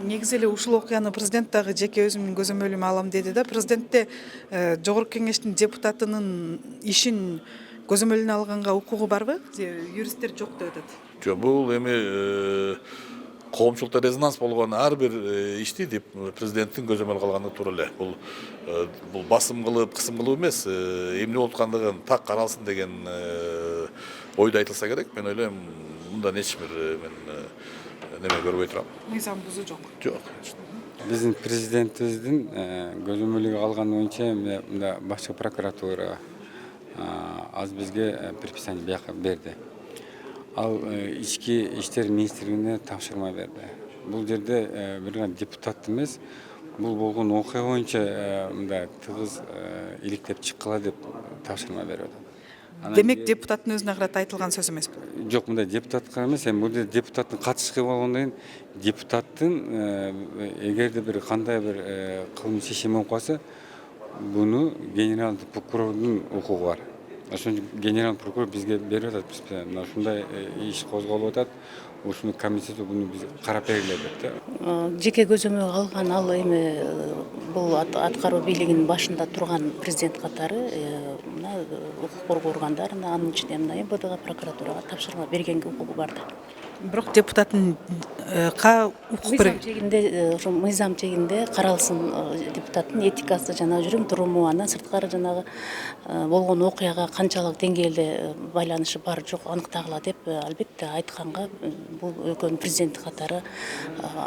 Негизи эле ушул окуяны президент дагы жеке өзүмдүн көзөмөлүмө алам деди да. Президентте жогорку кеңештин депутатынын ишин көзөмөлүнө алганга укугу барбы? Юристтер жок деп атат. Жок, бул эми коомчулукта резонанс болгон ар бир ишти президенттин көзөмөлгө алганы туура эле. Бул басым кылып, кысым кылуу эмес, эмне болуп аткандыгын так каралсын деген ойдо айтылса керек. Мен ойлойм, мындан эч бир мен неме көрбөй турам. Мыйзам бузуу жок. Жок. Биздин президентибиздин көзөмөлгө алган боюнча мында башкы прокуратура аз бизге предписание бияка берди. Ал ички иштер министрлигине тапшырма берди. Бул жерде бир гана депутат эмес, бул болгон окуя боюнча мындай тыгыз иликтеп чыккыла деп тапшырма берип атат. Демек депутаттын өзүнө карата айтылган сөз эмеспи? Жок, мындай депутатка эмес, эми бул жерде депутаттын катышкы болгондон кийин депутаттын эгерде бир кандай бир кылмыш иши болуп калса, буну генералдык прокурордун укугу бар. Ошон генерал прокурор бизге берип атат, мына ушундай иш козголуп атат, ушуну комитет буну биз карап бергиле деп да. Жеке көзөмөлгө алган ал эми бул аткаруу бийлигинин башында турган президент катары мына укук коргоо органдарына, анын ичинде мына МВДга, прокуратурага тапшырма бергенге укугу бар да. Бирок депутаттын укук Мыйзам чегинде, ошо мыйзам чегинде каралсын депутаттын этикасы, жана жүрүм туруму, андан сырткары жанагы болгон окуяга канчалык деңгээлде байланышы бар жок аныктагыла деп албетте айтканга бул өлкөнүн президенти катары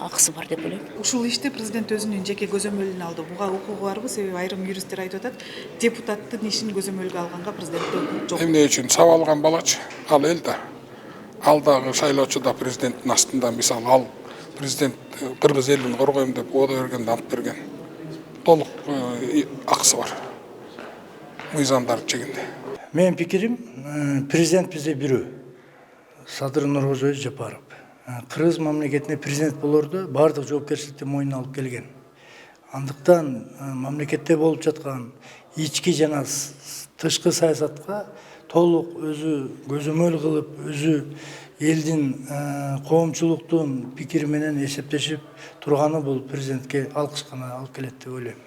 акысы бар деп ойлойм. Ушул ишти президент өзүнүн жеке көзөмөлүнө алды. Буга укугу барбы? Себеби айрым юристтер айтып атат, депутаттын ишин көзөмөлгө алганга президентте укук жок. Эмне үчүн сабалган балачы? Ал эл да. Алдагы шайлоочу да президенттин астында, мисалы, ал президент кыргыз элин коргойм деп оодо бергенде алып берген. Толук акысы бар. Мыйзамдар чегинде. Менин пикирим, президент бизде бирөө. Садыр Нуркожоевич Жапаров. Кыргыз мамлекетине президент болордо бардык жоопкерчиликти мойнуна алып келген. Андыктан мамлекетте болуп жаткан ички жана тышкы саясатка толук өзү көзөмөл кылып, өзү элдин коомчулуктун пикири менен эсептешип турганы бул президентке алкыш гана алып келет деп ойлойм.